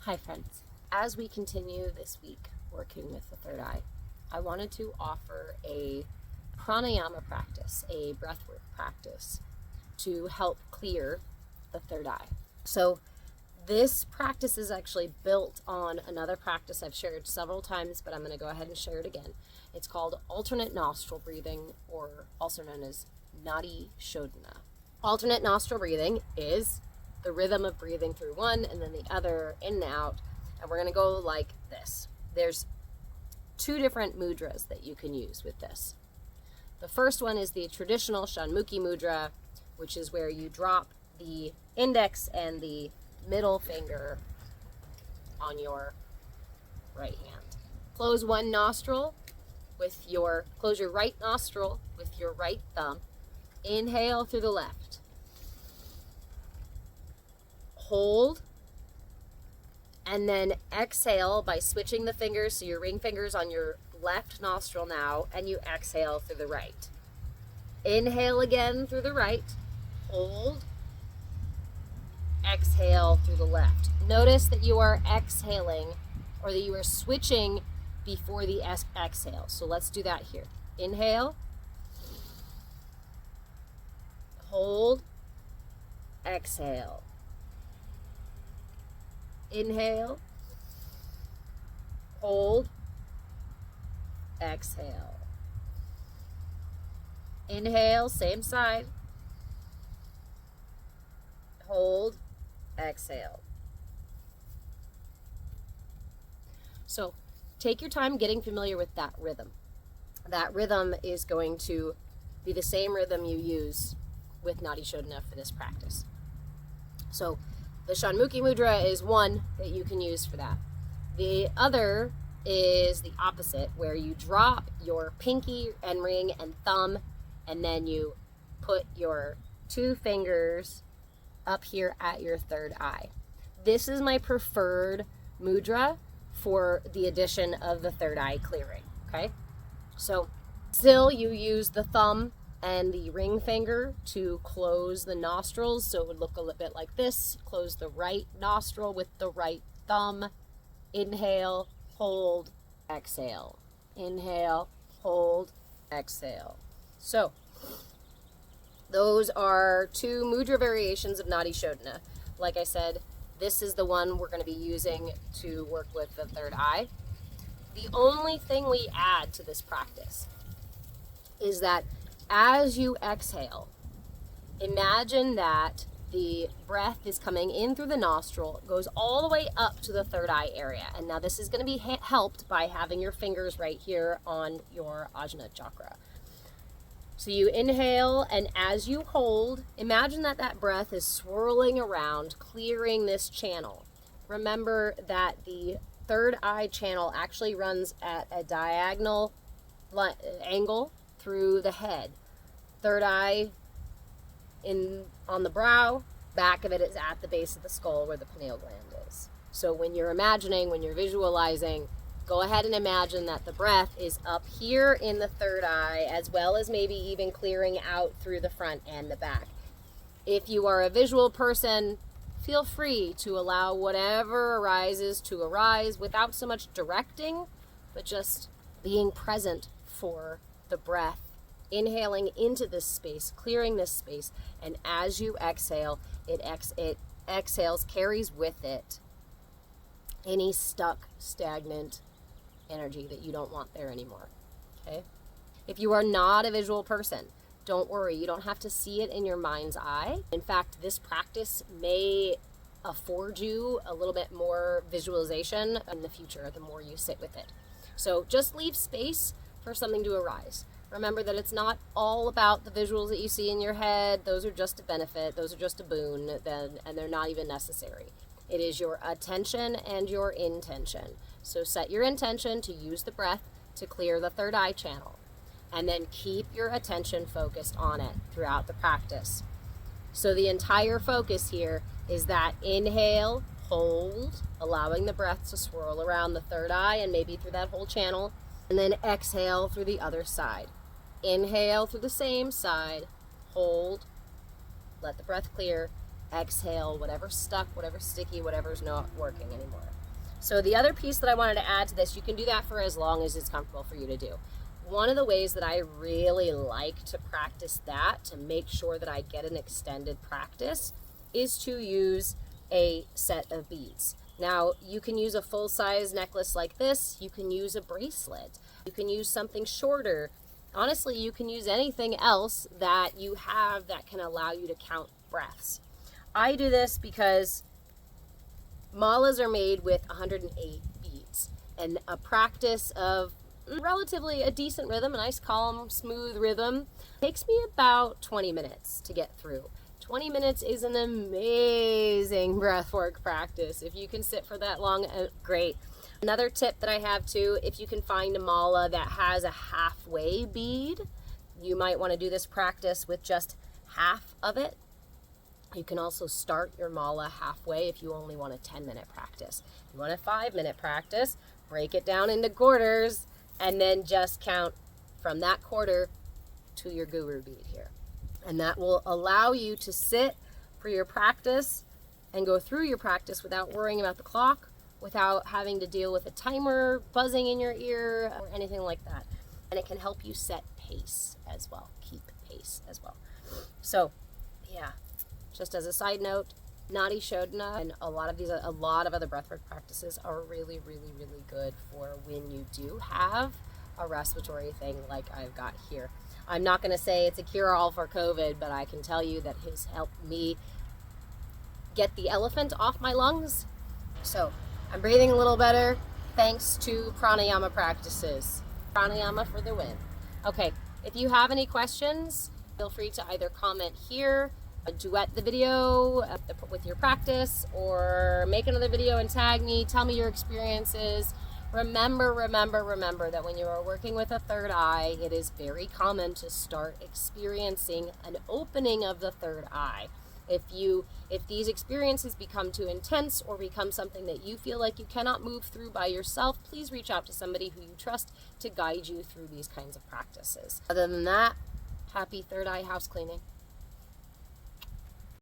Hi friends. As we continue this week working with the third eye, I wanted to offer a pranayama practice, a breathwork practice to help clear the third eye. So this practice is actually built on another practice I've shared several times, but I'm going to go ahead and share it again. It's called alternate nostril breathing, or also known as nadi shodhana. Alternate nostril breathing is the rhythm of breathing through one and then the other, in and out, and we're going to go like this. There's two different mudras that you can use with this. The first one is the traditional Shanmukhi mudra, which is where you drop the index and the middle finger on your right hand. Close one nostril close your right nostril with your right thumb. Inhale through the left. Hold, and then exhale by switching the fingers, so your ring finger's on your left nostril now, and you exhale through the right. Inhale again through the right, hold, exhale through the left. Notice that you are exhaling, or that you are switching before the exhale. So let's do that here. Inhale, hold, exhale. Inhale, hold, exhale. Inhale, same side. Hold, exhale. So take your time getting familiar with that rhythm. That rhythm is going to be the same rhythm you use with Nadi Shodhana for this practice. So the Shanmukhi mudra is one that you can use for that. The other is the opposite, where you drop your pinky and ring and thumb, and then you put your two fingers up here at your third eye. This is my preferred mudra for the addition of the third eye clearing, okay? So still you use the thumb and the ring finger to close the nostrils, so it would look a little bit like this. Close the right nostril with the right thumb. Inhale, hold, exhale. Inhale, hold, exhale. So those are two mudra variations of Nadi Shodhana. Like I said, this is the one we're going to be using to work with the third eye. The only thing we add to this practice is that as you exhale, imagine that the breath is coming in through the nostril, goes all the way up to the third eye area. And now this is going to be helped by having your fingers right here on your Ajna chakra. So you inhale, and as you hold, imagine that that breath is swirling around, clearing this channel. Remember that the third eye channel actually runs at a diagonal angle through the head. Third eye on the brow, back of it is at the base of the skull where the pineal gland is. So when you're visualizing, go ahead and imagine that the breath is up here in the third eye, as well as maybe even clearing out through the front and the back. If you are a visual person, feel free to allow whatever arises to arise without so much directing, but just being present for the breath. Inhaling into this space, clearing this space, and as you exhale, it exhales, carries with it any stuck, stagnant energy that you don't want there anymore, okay? If you are not a visual person, don't worry, you don't have to see it in your mind's eye. In fact, this practice may afford you a little bit more visualization in the future, the more you sit with it. So just leave space for something to arise. Remember that it's not all about the visuals that you see in your head. Those are just a benefit. Those are just a boon, and they're not even necessary. It is your attention and your intention. So set your intention to use the breath to clear the third eye channel, and then keep your attention focused on it throughout the practice. So the entire focus here is that inhale, hold, allowing the breath to swirl around the third eye and maybe through that whole channel, and then exhale through the other side. Inhale through the same side, hold, let the breath clear, exhale whatever's stuck, whatever's sticky, whatever's not working anymore. So the other piece that I wanted to add to this, you can do that for as long as it's comfortable for you to do. One of the ways that I really like to practice that, to make sure that I get an extended practice, is to use a set of beads. Now, you can use a full-size necklace like this. You can use a bracelet. You can use something shorter. Honestly, you can use anything else that you have that can allow you to count breaths. I do this because malas are made with 108 beads, and a practice of relatively a decent rhythm, a nice calm, smooth rhythm, takes me about 20 minutes to get through. 20 minutes is an amazing breathwork practice. If you can sit for that long, great. Another tip that I have too, if you can find a mala that has a halfway bead, you might want to do this practice with just half of it. You can also start your mala halfway if you only want a 10-minute practice. If you want a 5-minute practice, break it down into quarters and then just count from that quarter to your guru bead here. And that will allow you to sit for your practice and go through your practice without worrying about the clock, without having to deal with a timer buzzing in your ear or anything like that. And it can help you set pace as well, keep pace as well. So, yeah, just as a side note, Nadi Shodhana and a lot of other breathwork practices are really, really, really good for when you do have a respiratory thing like I've got here. I'm not going to say it's a cure-all for COVID, but I can tell you that it has helped me get the elephant off my lungs. So I'm breathing a little better thanks to pranayama practices. Pranayama for the win. Okay, if you have any questions, feel free to either comment here, duet the video with your practice, or make another video and tag me. Tell me your experiences. Remember that when you are working with a third eye, it is very common to start experiencing an opening of the third eye. If these experiences become too intense or become something that you feel like you cannot move through by yourself, please reach out to somebody who you trust to guide you through these kinds of practices. Other than that, happy third eye house cleaning.